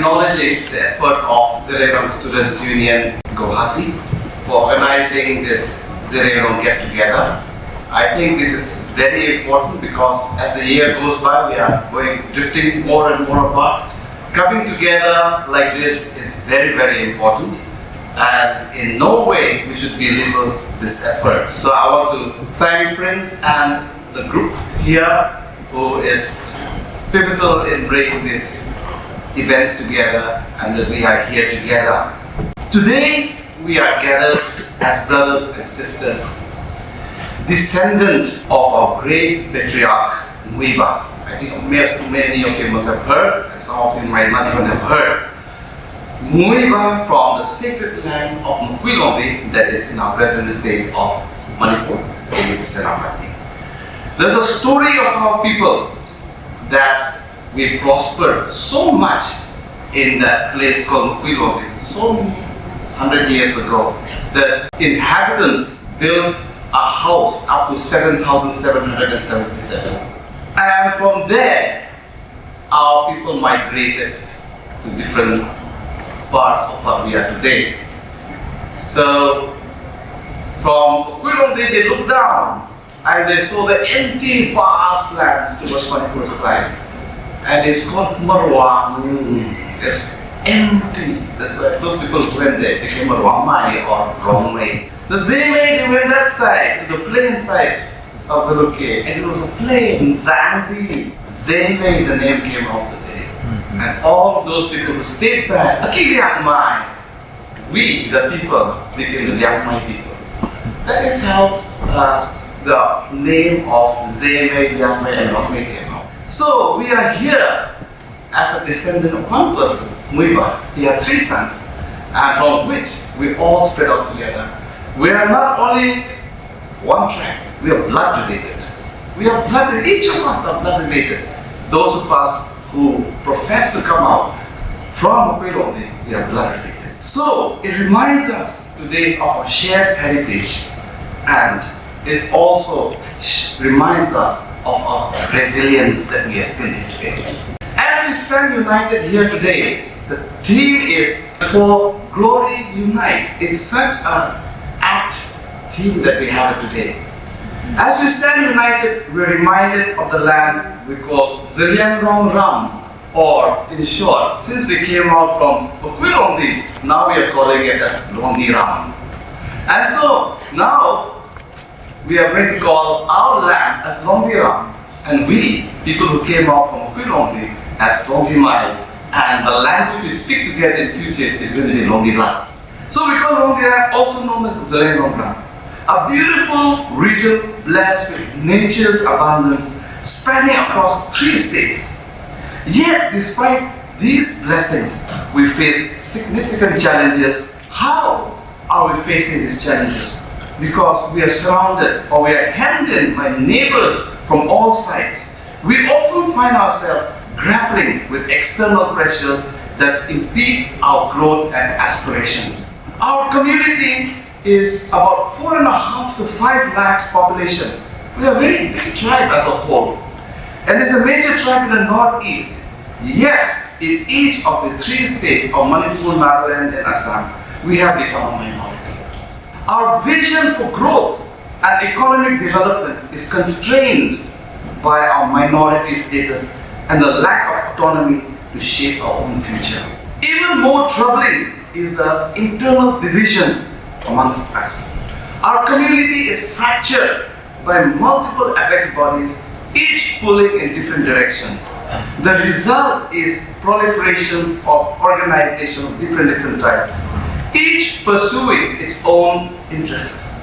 acknowledging the effort of Zeliangrong Students' Union Guwahati for organizing this Zeliangrong Get Together. I think this is very important because as the year goes by, we are drifting more and more apart. Coming together like this is very, very important, and in no way we should belittle this effort. So I want to thank Prince and the group here who is pivotal in bringing these events together and that we are here together. Today we are gathered as brothers and sisters, descendant of our great patriarch Muiba. I think many of you must have heard, and some of you might not even have heard. Muiba from the sacred land of Guwahati, that is in our present state of Manipur, in Zeliangrong. There's a story of our people that we prospered so much in that place called Guwahati, so many 100 years ago, that inhabitants built a house up to 7,777. And from there, our people migrated to different parts of what we are today. So, from Guwahati, they looked down and they saw the empty, vast lands towards Manipur side. And it's called Marwa. It's empty. That's why those people who went there became Pamei or Pamei. The Pamei, they went that side, to the plain side of the locate, and it was a plain, Zangdi. Pamei, the name came out the day. And all of those people who stayed back, we, the people, became the Liangmai people. That is how the name of Pamei, Liangmai, and Pamei came out. So we are here as a descendant of one person, Muiba. He had 3 sons, and from which we all spread out together. We are not only one tribe, we are blood related. We are blood related. Each of us are blood related. Those of us who profess to come out from Guwahati, we are blood related. So it reminds us today of our shared heritage, and it also reminds us of our resilience that we are still here today. As we stand united here today, the theme is For Glory Unite. It's such an apt theme that we have today. As we stand united, we're reminded of the land we call Zeliangrong Meet, or in short, since we came out from Guwahati, now we are calling it as Ram. And so now we are going to call our land as Ram, and we, people who came out from Guwahati, as Mai, and the language we speak together in future is going to be Ram. So we call Ram also known as Zeliangrong Meet, a beautiful region blessed with nature's abundance spanning across 3 states. Yet, despite these blessings, we face significant challenges. How are we facing these challenges? Because we are surrounded or we are hemmed in by neighbors from all sides. We often find ourselves grappling with external pressures that impedes our growth and aspirations. Our community is about 4.5 to 5 lakhs population. We are a very big tribe as a whole. And it's a major tribe in the northeast. Yet, in each of the 3 states of Manipur, Nagaland, and Assam, we have become a minority. Our vision for growth and economic development is constrained by our minority status and the lack of autonomy to shape our own future. Even more troubling is the internal division amongst us. Our community is fractured by multiple apex bodies, each pulling in different directions. The result is proliferations of organization of different tribes, each pursuing its own interests.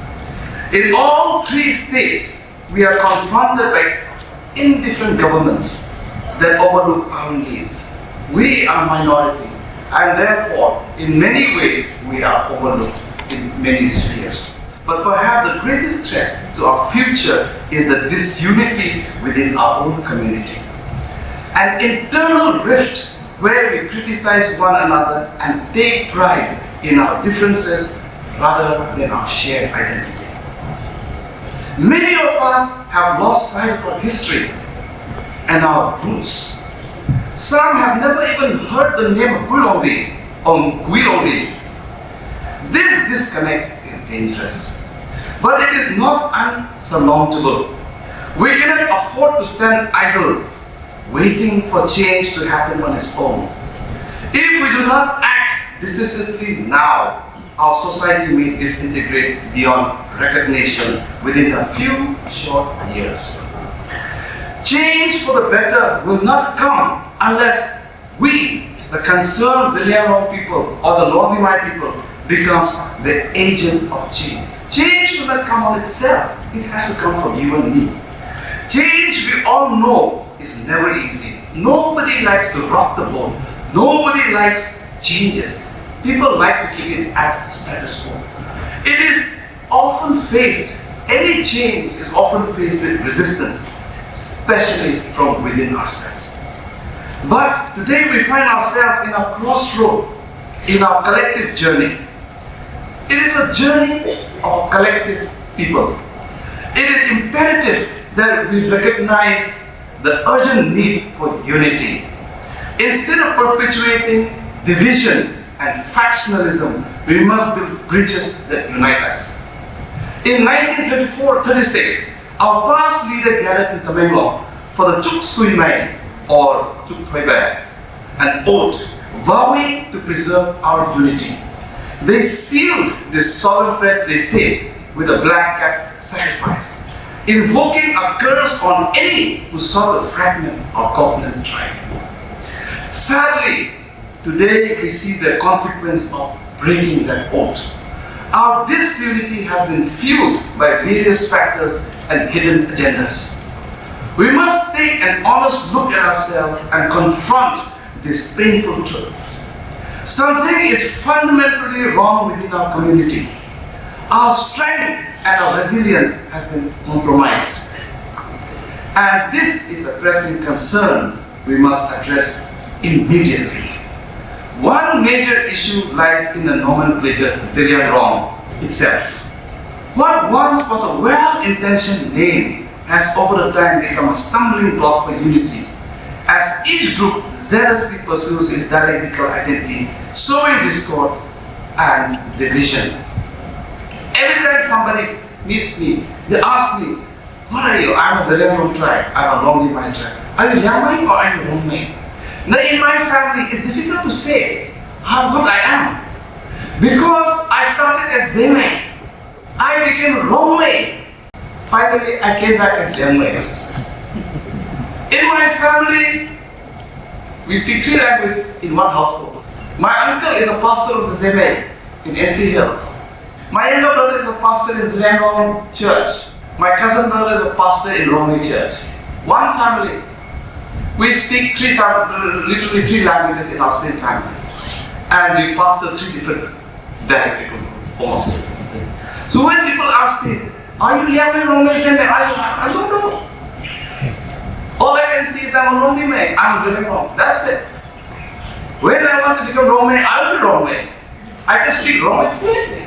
In all 3 states, we are confronted by indifferent governments that overlook our needs. We are minority, and therefore, in many ways, we are overlooked in many spheres. But perhaps the greatest threat to our future is the disunity within our own community. An internal rift where we criticize one another and take pride in our differences rather than our shared identity. Many of us have lost sight of our history and our roots. Some have never even heard the name of Guwahati or Guwahati. This disconnect is dangerous, but it is not unsurmountable. We cannot afford to stand idle, waiting for change to happen on its own. If we do not act decisively now, our society may disintegrate beyond recognition within a few short years. Change for the better will not come unless we, the concerned Zeliangrong people or the Lodimai people, becomes the agent of change. Change will not come on itself. It has to come from you and me. Change, we all know, is never easy. Nobody likes to rock the boat. Nobody likes changes. People like to keep it as the status quo. It is often faced, any change is often faced with resistance, especially from within ourselves. But today we find ourselves in a crossroad in our collective journey. It is a journey of collective people. It is imperative that we recognize the urgent need for unity. Instead of perpetuating division and factionalism, we must build bridges that unite us. In 1934-36, our past leader gathered in Pamei for the Chuk Sui Mai or Chuk Thoi Bai, an oath vowing to preserve our unity. They sealed this solemn pledge, they say, with a black cat sacrifice, invoking a curse on any who sought the fragment of covenant tribe. Sadly, today we see the consequence of breaking that oath. Our disunity has been fueled by various factors and hidden agendas. We must take an honest look at ourselves and confront this painful truth. Something is fundamentally wrong within our community. Our strength and our resilience has been compromised. And this is a pressing concern we must address immediately. One major issue lies in the nomenclature Zeliangrong itself. What once was a well-intentioned name has over the time become a stumbling block for unity, as each group zealously pursues its dialectical identity, sowing discord and division. Every time somebody meets me, they ask me, "What are you?" "I'm a Zeliangrong tribe, I'm a Lodimai tribe." "Are you Yamai or are you Rongmei?" Now in my family, it's difficult to say how good I am, because I started as Zemei, I became Rongmei, finally I came back as Liangmei. In my family, we speak 3 languages in one household. My uncle is a pastor of the Zemei in NC Hills. My younger brother is a pastor in Zeliangrong Church. My cousin brother is a pastor in Rongmei Church. One family. We speak literally 3 languages in our same family. And we pastor 3 different dialectical almost. So when people ask me, "Are you Liangmei, Rongmei, Zemei?" I don't know. All I can see is I'm a Rongmei, I'm Zeliangrong. That's it. When I want to become Rongmei, I'll be Rongmei. I can speak Rongmei fluently.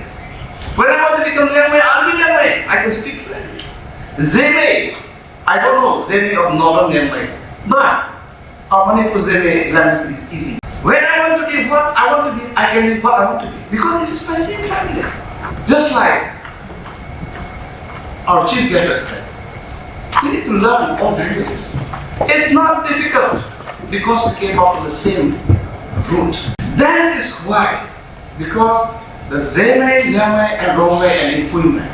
When I want to become Liangmei, I'll be Liangmei. I can speak fluently. Zemei, I don't know, Zemei of Northern Liangmei. But our Manipur Zemei language is easy. When I want to be what I want to be, I can be what I want to be. Because this is my same family. Just like our chief guest has said, we need to learn all languages. It's not difficult because we came up with the same root. That is why, because the Zemei, Liangmei, and Rongmei, and Ipuimei,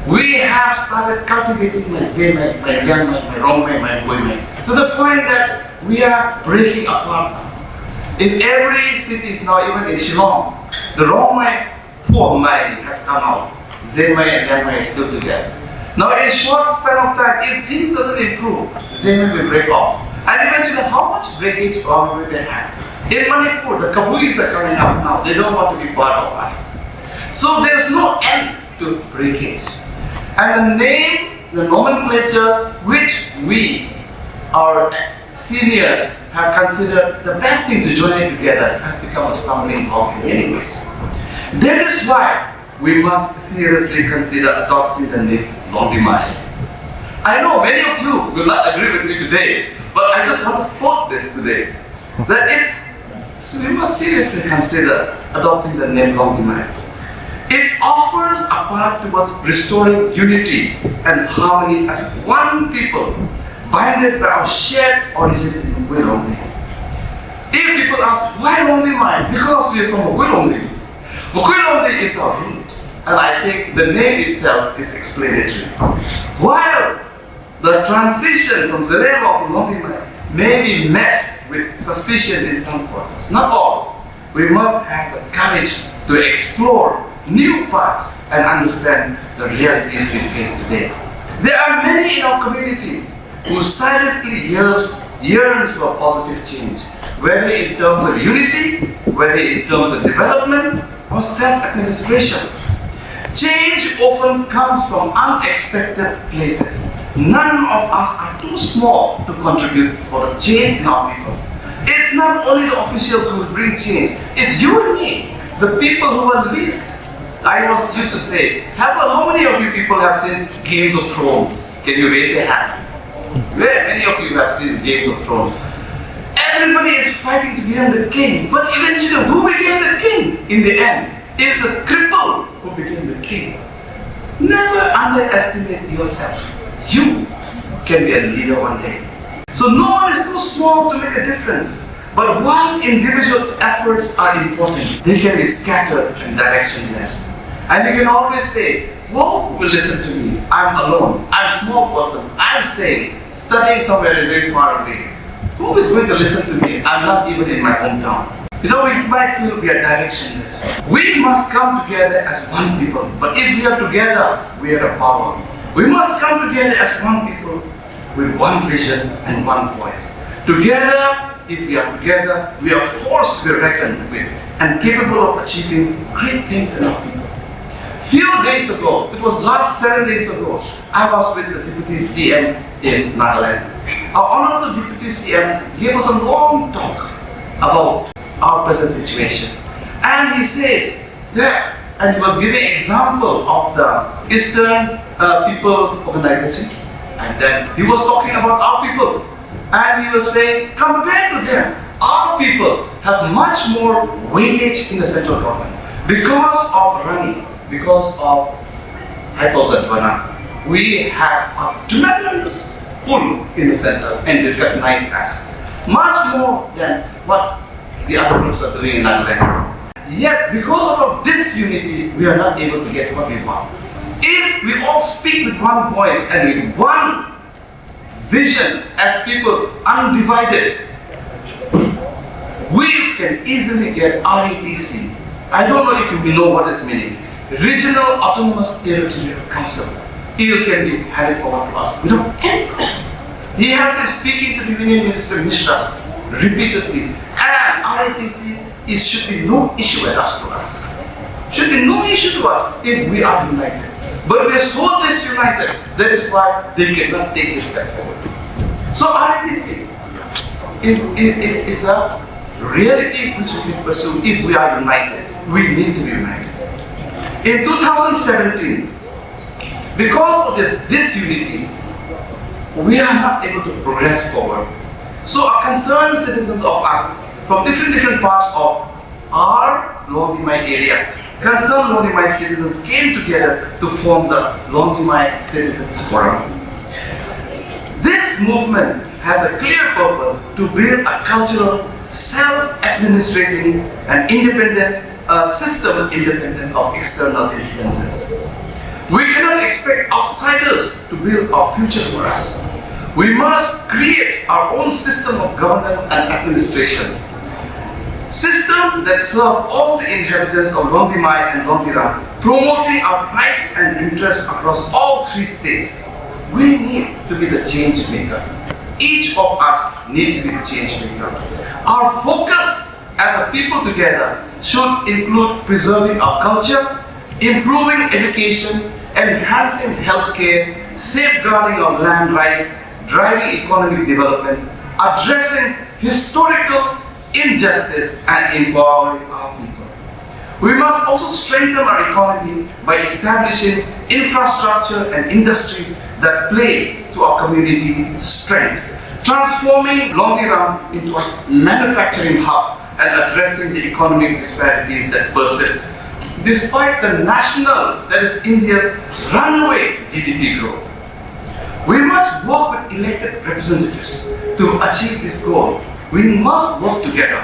we have started cultivating my Zemei, my Liangmei, my Rongmei, my Ipuimei, to the point that we are breaking apart now. In every city now, even in Shillong, the Rongmei Pamei has come out. Zemei and Liangmei is still together. Now in a short span of time, if things doesn't improve, Zemei will break off. And eventually, how much breakage will they have? In Manipur, the Kabuis are coming up now. They don't want to be part of us. So there's no end to breakage. And the name, the nomenclature, which we, our seniors, have considered the best thing to join it together, has become a stumbling block in many ways. That is why we must seriously consider adopting the name Lodimai. I know many of you will not agree with me today, but I just want to quote this today. that we must seriously consider adopting the name Longimai. It offers a path towards restoring unity and harmony as one people, binded by our shared origin in Wilongli. If people ask, why Longimai? Because we are from Wilongli. Wilongli is our root, and I think the name itself is explanatory. While the transition from Zeliangrong to Longimai may be met with suspicion in some quarters, not all, we must have the courage to explore new paths and understand the realities we face today. There are many in our community who silently yearns for positive change, whether in terms of unity, whether in terms of development or self-administration. Change often comes from unexpected places. None of us are too small to contribute for the change in our people. It's not only the officials who bring change, it's you and me, the people who are least. I used to say, how many of you people have seen Games of Thrones? Can you raise your hand? Where many of you have seen Games of Thrones? Everybody is fighting to become the king, but eventually who became the king in the end? It's a cripple who became the king. Never underestimate yourself. You can be a leader one day. So no one is too small to make a difference. But while individual efforts are important, they can be scattered and directionless. And you can always say, who will listen to me? I'm alone. I'm a small person. I'm studying somewhere very far away. Who is going to listen to me? I'm not even in my hometown. You know, we might feel we are directionless. We must come together as one people. But if we are together, we are a power. We must come together as one people with one vision and one voice. Together, if we are together, we are forced to be reckoned with and capable of achieving great things in our people. Few days ago, it was last 7 days ago, I was with the Deputy CM in Nagaland. Our Honorable Deputy CM gave us a long talk about our present situation. And he says that, and he was giving example of the Eastern People's Organization. And then he was talking about our people. And he was saying, compared to them, our people have much more weightage in the central government. Because of running, because of Hypozadvana, we have a tremendous pull in the center and recognize us. Much more than what the other groups are doing in Nagaland. Yet, because of our disunity, we are not able to get what we want. If we all speak with one voice and with one vision as people undivided, we can easily get RATC. I don't know if you know what this means. Regional Autonomous Territorial Council. It can be handed over to us without any cost. He has been speaking to the Union Minister Mishra repeatedly, and RATC should be no issue at us to us. Should be no issue to us if we are united. But we are so disunited, that is why they cannot take this step forward. So RATC is a reality which we can pursue if we are united. We need to be united. In 2017, because of this disunity, we are not able to progress forward. So concerned citizens of us from different parts of our Longimai area, concerned Longimai citizens came together to form the Longimai Citizens Forum. This movement has a clear purpose to build a cultural, self-administrating and independent system independent of external influences. We cannot expect outsiders to build our future for us. We must create our own system of governance and administration. System that serve all the inhabitants of Longimai and Longdiram, promoting our rights and interests across all three states. We need to be the change maker. Each of us need to be the change maker. Our focus as a people together should include preserving our culture, improving education, enhancing healthcare, safeguarding our land rights, driving economic development, addressing historical injustice, and empowering our people. We must also strengthen our economy by establishing infrastructure and industries that play to our community strength. transforming Longdiram into a manufacturing hub and addressing the economic disparities that persist, despite the national, that is India's runaway GDP growth. We must work with elected representatives to achieve this goal. We must work together.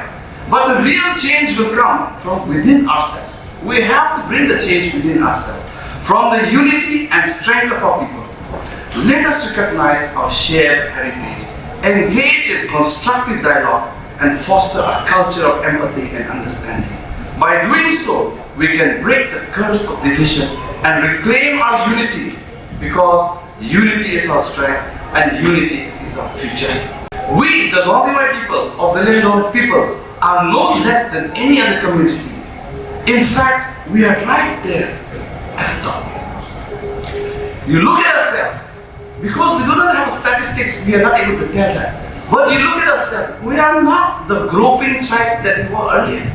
But the real change will come from within ourselves. We have to bring the change within ourselves, from the unity and strength of our people. Let us recognize our shared heritage, engage in constructive dialogue, and foster a culture of empathy and understanding. By doing so, we can break the curse of division and reclaim our unity, because unity is our strength and unity is our future. We, the Longdiram people or Zeliangrong people, are no less than any other community. In fact, we are right there at the top. You look at ourselves, because we do not have statistics, we are not able to tell that. But you look at ourselves, we are not the groping tribe that we were earlier.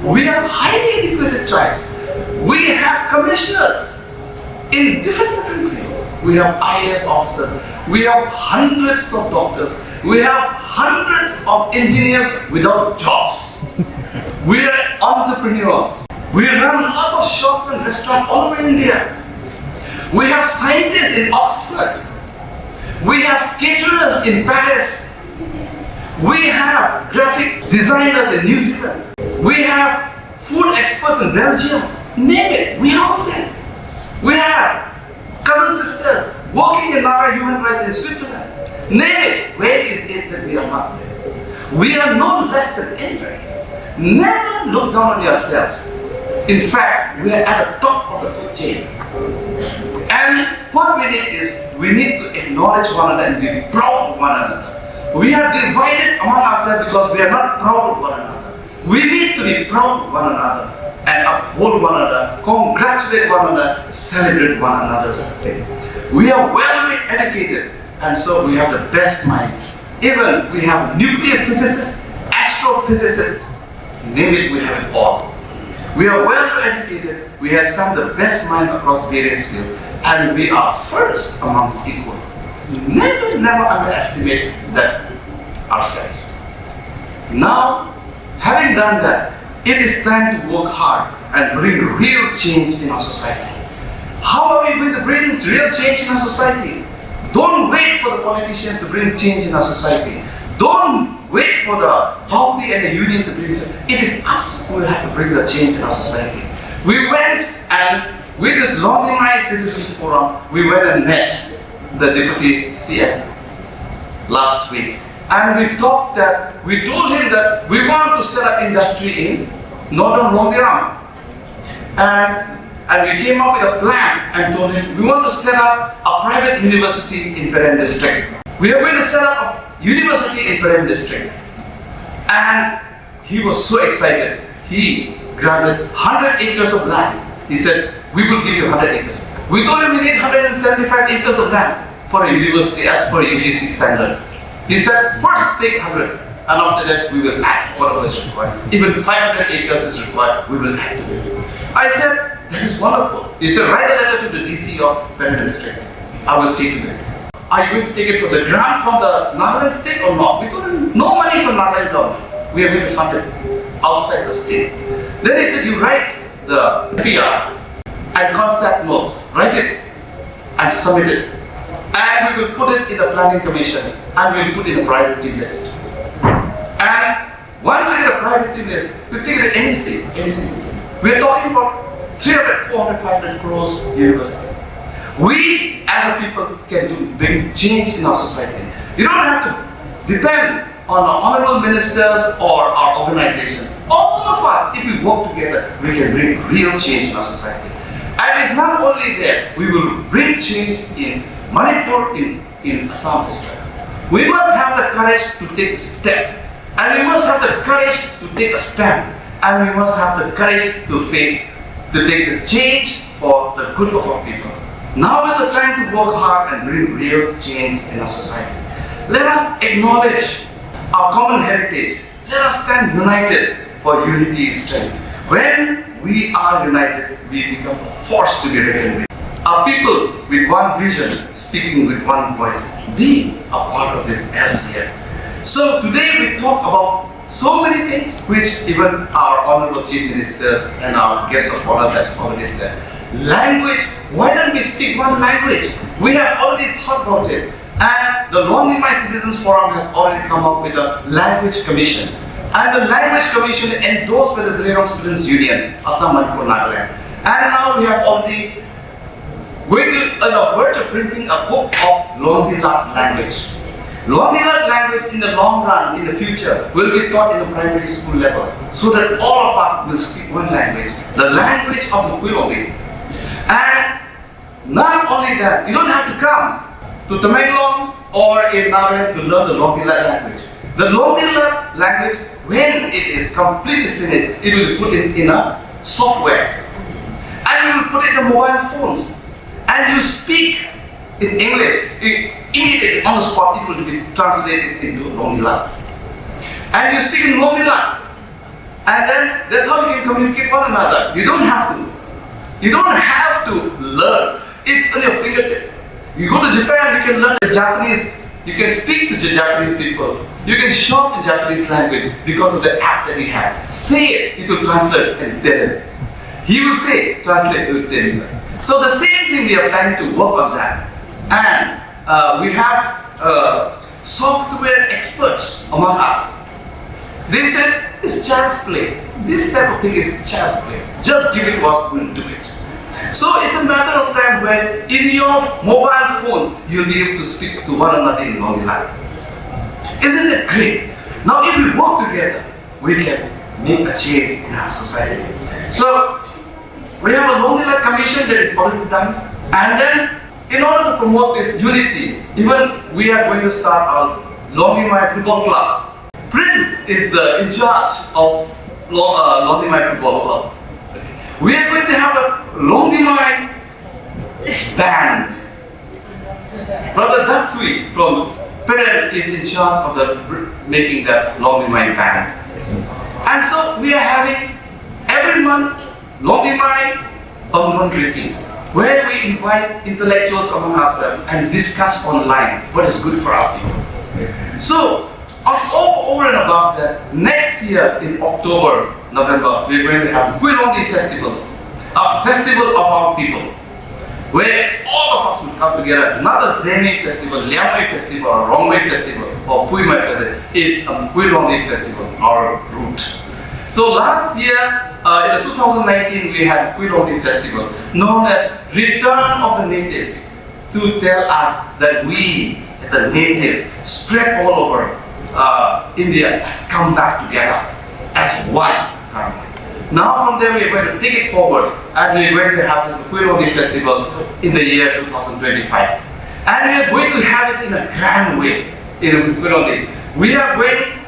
We are highly educated tribes. We have commissioners in different fields. We have IAS officers. We have hundreds of doctors. We have hundreds of engineers without jobs. We are entrepreneurs. We run lots of shops and restaurants all over India. We have scientists in Oxford. We have caterers in Paris. We have graphic designers in New Zealand. We have food experts in Belgium. Name it, we have all of them. We have cousin sisters working in Naga human rights in Switzerland. Name it, where is it that we are not there? We are no less than anybody. Never look down on yourselves. In fact, we are at the top of the food chain. And what we need is, we need to acknowledge one another and be proud of one another. We are divided among ourselves because we are not proud of one another. We need to be proud of one another and uphold one another, congratulate one another, celebrate one another's day. We are well educated, and so we have the best minds. Even we have nuclear physicists, astrophysicists, name it, we have it all. We are well educated, we have some of the best minds across various fields, and we are first amongst equal. Never underestimate that ourselves. Now, having done that, it is time to work hard and bring real change in our society. How are we going to bring real change in our society? Don't wait for the politicians to bring change in our society. Don't wait for the party and the union to bring change. It is us who will have to bring the change in our society. We went and with this Longdiram Citizens Forum, we went and met the Deputy CM last week. And we told him that we want to set up industry in Northern Longdiram. And we came up with a plan and told him we want to set up a private university in Pamei district. We are going to set up a university in Pamei district. And he was so excited. He granted 100 acres of land. He said, we will give you 100 acres. We told him we need 175 acres of land for a university as per UGC standard. He said, first take 100, and after that we will add whatever is required. Even 500 acres is required, we will add to it. I said, that is wonderful. He said, write a letter to the DC of Pamei district. I will see to it. Are you going to take it for the grant from the Nagaland state or not? We told him, no money from Nagaland government. We are going to fund it outside the state. Then he said, you write the PR and concept notes, write it and submit it. And we will put it in the planning commission and we will put it in a priority list. And once we get a priority list, we take it at any state. We are talking about 300, 400, 500 crores university. We as a people can bring change in our society. You don't have to depend on our honorable ministers or our organization. All of us, if we work together, we can bring real change in our society. And it's not only there, we will bring change in Manipur, in Assam as well. We must have the courage to take a step. And we must have the courage to take a stand. And we must have the courage to take the change for the good of our people. Now is the time to work hard and bring real change in our society. Let us acknowledge our common heritage. Let us stand united, for unity is strength. When we are united, we become a force to be reckoned with. a people with one vision, speaking with one voice, be a part of this LCF. So today we talk about so many things which even our Honorable Chief Ministers and our guests of honor have already said. Language, why don't we speak one language? We have already thought about it. And the Lonely My Citizens Forum has already come up with a language commission. And the language commission endorsed by the Zeliangrong Students Union, Assam, Manipur, Nagaland. And now we have already going to on the verge of printing a book of Londilat language. Londilat language in the long run, in the future, will be taught in the primary school level, so that all of us will speak one language, the language of the Quilongi. And not only that, you don't have to come to Tamenglong or in Nagaland to learn the Londilat language. The Londilat language, when it is completely finished, it will be put in a software. And you will put it in the mobile phones. And you speak in English, immediately on the spot, it will be translated into Londilat. And you speak in Londilat. And then that's how you can communicate one another. You don't have to. You don't have to learn. It's on your fingertip. You go to Japan, you can learn the Japanese. You can speak to the Japanese people. You can shop the Japanese language because of the app that we have. Say it will translate and tell it. He will say, translate, it will tell you. So the same thing we are planning to work on that. And we have software experts among us. They said, it's child's play. This type of thing is child's play. Just give it what we'll do it. So it's a matter of time when in your mobile phones, you'll be able to speak to one another in Londilat. Isn't it great? Now if we work together, we can make a change in our society. So we have a Londilat commission that is already done. And then in order to promote this unity, even we are going to start our Lonely My Football Club. Prince is in charge of Lonely My Football Club. We are going to have a Lonely My band. Brother Datsui from Perel is in charge of making that Lonely My band. And so we are having every month Lonely My Bangun Drinking, where we invite intellectuals among ourselves and discuss online what is good for our people. So, over and above that, next year in October, November, we are going to have Quilongi Festival, a festival of our people, where all of us will come together. Not a Zeme festival, Liangmei festival, or Rongmei festival, or Puimei festival. It's a Quilongi festival, our root. So last year, in 2019, we had Quilongi festival, known as Return of the Natives, to tell us that we, the native, spread all over India, has come back together as one family. Now from there we are going to take it forward, and we are going to have this Quilongi festival in the year 2025. And we are going to have it in a grand way in Quilongi. We are going,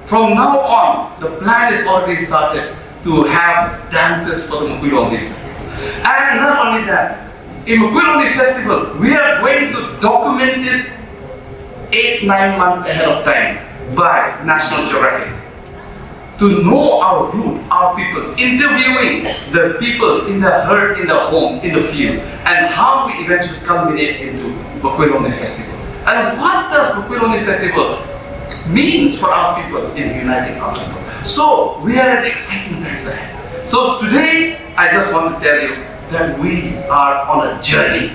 from now on, the plan is already started to have dances for the Quilongi. And not only that, in Quilongi festival, we are going to document it 8-9 months ahead of time by National Geographic, to know our root, our people, interviewing the people in the herd, in the homes, in the field, and how we eventually culminate into Quilongi Festival. And what does Quilongi Festival means for our people in uniting our people? So we are at exciting times ahead. So today, I just want to tell you that we are on a journey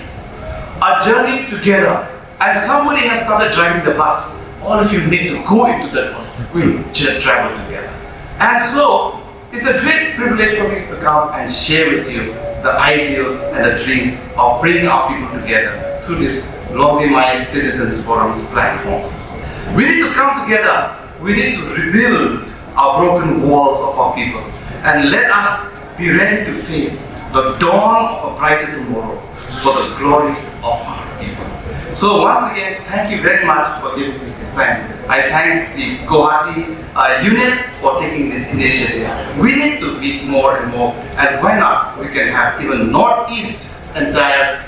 together. And somebody has started driving the bus. All of you need to go into that bus. We'll just travel together. And so, it's a great privilege for me to come and share with you the ideals and the dream of bringing our people together through this Lonely My Citizens Forum's platform. We need to come together. We need to rebuild our broken walls of our people. And let us be ready to face the dawn of a brighter tomorrow for the glory of our people. So once again, thank you very much for giving me this time. I thank the Guwahati unit for taking this initiative. We need to meet more and more, and why not? We can have even Northeast entire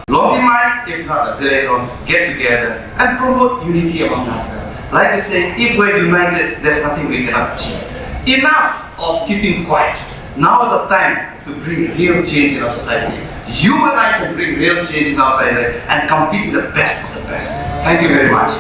Lonely My, if not a Zeliangrong, get together and promote unity among ourselves. Like I say, if we're united, there's nothing we cannot achieve. Enough of keeping quiet. Now is the time to bring real change in our society. you and I can bring real change in our society and compete with the best of the best. Thank you very much.